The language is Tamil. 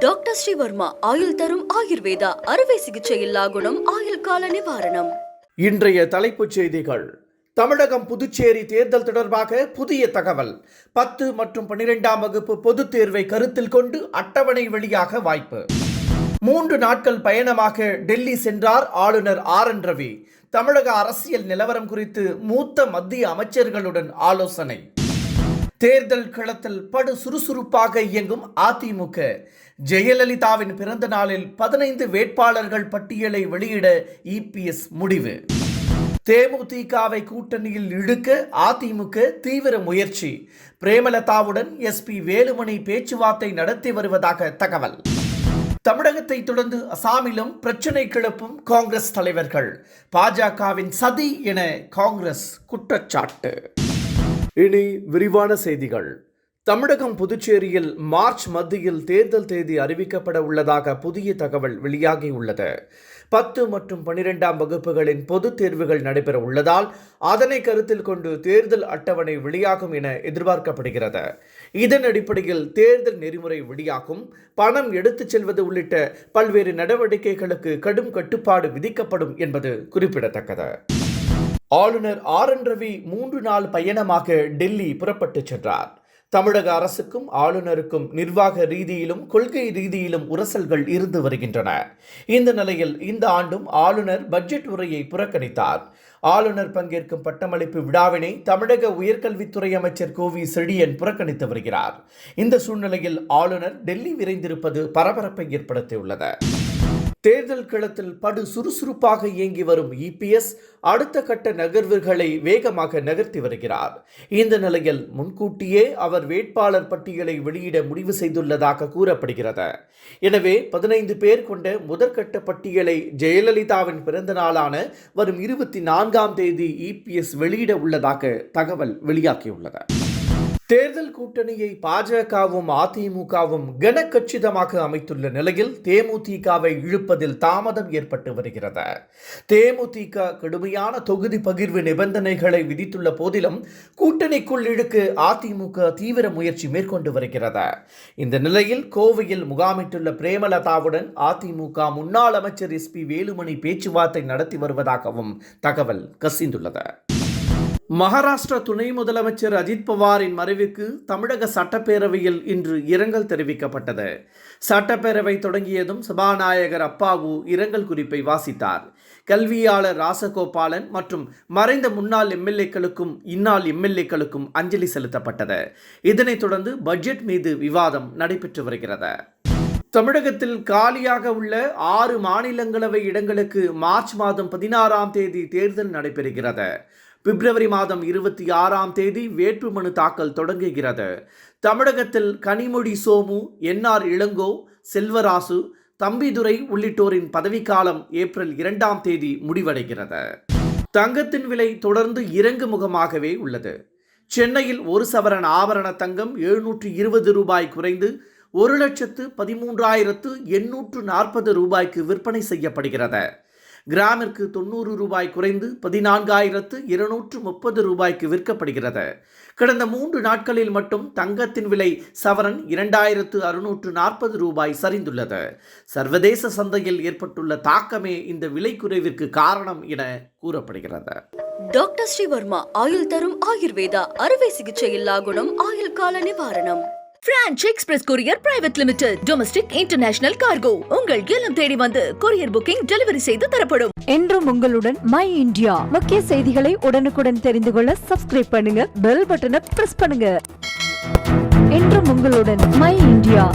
டாக்டர் ஸ்ரீவர்மா ஆயுள் தரும் ஆயுர்வேதா அறுவை சிகிச்சையில்லா குணம் ஆயுள் கால நிவாரணம். இன்றைய தலைப்புச் செய்திகள். தமிழகம் புதுச்சேரி தேர்தல் தொடர்பாக புதிய தகவல். 10 மற்றும் 12ஆம் வகுப்பு பொதுத் தேர்வை கருத்தில் கொண்டு அட்டவணை வெளியாக வாய்ப்பு. 3 நாட்கள் பயணமாக டெல்லி சென்றார் ஆளுநர் RN ரவி. தமிழக அரசியல் நிலவரம் குறித்து மூத்த மத்திய அமைச்சர்களுடன் ஆலோசனை. தேர்தல் களத்தில் படு சுறுசுறுப்பாக இயங்கும் அதிமுக. ஜெயலலிதாவின் பிறந்த நாளில் 15 வேட்பாளர்கள் பட்டியலை வெளியிட EPS முடிவு. தேமுதிகவை கூட்டணியில் இழுக்க அதிமுக தீவிர முயற்சி. பிரேமலதாவுடன் SP வேலுமணி பேச்சுவார்த்தை நடத்தி வருவதாக தகவல். தமிழகத்தை தொடர்ந்து அசாமிலும் பிரச்சினை கிளப்பும் காங்கிரஸ் தலைவர்கள். பாஜகவின் சதி என காங்கிரஸ் குற்றச்சாட்டு. இனி விரிவான செய்திகள். தமிழகம் புதுச்சேரியில் மார்ச் மத்தியில் தேர்தல் தேதி அறிவிக்கப்பட உள்ளதாக புதிய தகவல் வெளியாகியுள்ளது. 10 மற்றும் 12ஆம் வகுப்புகளின் பொதுத் தேர்வுகள் நடைபெற உள்ளதால் அதனை கருத்தில் கொண்டு தேர்தல் அட்டவணை வெளியாகும் என எதிர்பார்க்கப்படுகிறது. இதன் அடிப்படையில் தேர்தல் நெறிமுறை வெளியாகும். பணம் எடுத்துச் செல்வது உள்ளிட்ட பல்வேறு நடவடிக்கைகளுக்கு கடும் கட்டுப்பாடு விதிக்கப்படும் என்பது குறிப்பிடத்தக்கது. ஆளுநர் RN ரவி 3 நாள் பயணமாக டெல்லி புறப்பட்டுச் சென்றார். தமிழக அரசுக்கும் ஆளுநருக்கும் நிர்வாக ரீதியிலும் கொள்கை ரீதியிலும் உரசல்கள் இருந்து வருகின்றன. இந்த நிலையில் இந்த ஆண்டும் ஆளுநர் பட்ஜெட் உரையை புறக்கணித்தார். ஆளுநர் பங்கேற்கும் பட்டமளிப்பு விழாவினை தமிழக உயர்கல்வித்துறை அமைச்சர் கோவி செழியன் புறக்கணித்து வருகிறார். இந்த சூழ்நிலையில் ஆளுநர் டெல்லி விரைந்திருப்பது பரபரப்பை ஏற்படுத்தியுள்ளது. தேர்தல் களத்தில் படு சுறுசுறுப்பாக இயங்கி வரும் EPS அடுத்த கட்ட நகர்வுகளை வேகமாக நகர்த்தி வருகிறார். இந்த நிலையில் முன்கூட்டியே அவர் வேட்பாளர் பட்டியலை வெளியிட முடிவு செய்துள்ளதாக கூறப்படுகிறது. எனவே 15 பேர் கொண்ட முதற்கட்ட பட்டியலை ஜெயலலிதாவின் பிறந்த நாளான வரும் 24ஆம் தேதி EPS வெளியிட உள்ளதாக தகவல் வெளியாகியுள்ளது. தேர்தல் கூட்டணியை பாஜகவும் அதிமுகவும் கனக்கச்சிதமாக அமைத்துள்ள நிலையில் தேமுதிகவை இழுப்பதில் தாமதம் ஏற்பட்டு வருகிறது. தேமுதிக கடுமையான தொகுதி பகிர்வு நிபந்தனைகளை விதித்துள்ள போதிலும் கூட்டணிக்குள் இழுக்க அதிமுக தீவிர முயற்சி மேற்கொண்டு வருகிறது. இந்த நிலையில் கோவையில் முகாமிட்டுள்ள பிரேமலதாவுடன் அதிமுக முன்னாள் அமைச்சர் SP வேலுமணி பேச்சுவார்த்தை நடத்தி வருவதாகவும் தகவல் கசிந்துள்ளது. மகாராஷ்டிரா துணை முதலமைச்சர் அஜித் பவாரின் மறைவுக்கு தமிழக சட்டப்பேரவையில் இன்று இரங்கல் தெரிவிக்கப்பட்டது. சட்டப்பேரவை தொடங்கியதும் சபாநாயகர் அப்பாவு இரங்கல் குறிப்பை வாசித்தார். கல்வியாளர் ராசகோபாலன் மற்றும் மறைந்த முன்னாள் MLAக்களுக்கும் இந்நாள் MLAக்களுக்கும் அஞ்சலி செலுத்தப்பட்டது. இதனைத் தொடர்ந்து பட்ஜெட் மீது விவாதம் நடைபெற்று வருகிறது. தமிழகத்தில் காலியாக உள்ள 6 மாநிலங்களவை இடங்களுக்கு மார்ச் மாதம் 16ஆம் தேதி தேர்தல் நடைபெறுகிறது. பிப்ரவரி மாதம் 26ஆம் தேதி வேட்புமனு தாக்கல் தொடங்குகிறது. தமிழகத்தில் கனிமொழி சோமு, NR இளங்கோ, செல்வராசு, தம்பிதுரை உள்ளிட்டோரின் பதவிக்காலம் ஏப்ரல் 2ஆம் தேதி முடிவடைகிறது. தங்கத்தின் விலை தொடர்ந்து இறங்கு முகமாகவே உள்ளது. சென்னையில் 1 சவரன் ஆபரண தங்கம் 720 ரூபாய் குறைந்து 1,13,840 ரூபாய்க்கு விற்பனை செய்யப்படுகிறது. கிராமிற்கு 90 ரூபாய் குறைந்து 14,230 ரூபாய்க்கு விற்கப்படுகிறது. கடந்த 3 நாட்களில் மட்டும் தங்கத்தின் விலை சவரன் 2,640 ரூபாய் சரிந்துள்ளது. சர்வதேச சந்தையில் ஏற்பட்டுள்ள தாக்கமே இந்த விலை குறைவிற்கு காரணம் என கூறப்படுகிறது. டாக்டர் ஸ்ரீவர்மா ஆயுள் தரும் ஆயுர்வேதா அறுவை சிகிச்சையில்லா குணம் ஆயுள் கால நிவாரணம். Branch express courier private limited. Domestic international cargo. உங்கள் இல்லம் தேடி வந்து கொரியர் புக்கிங் டெலிவரி செய்து தரப்படும். என்றும் உங்களுடன் மை இந்தியா. முக்கிய செய்திகளை உடனுக்குடன் தெரிந்து கொள்ள சப்ஸ்கிரைப் பண்ணுங்க, பெல் பட்டனை பிரஸ் பண்ணுங்க. என்றும் உங்களுடன் மை இந்தியா.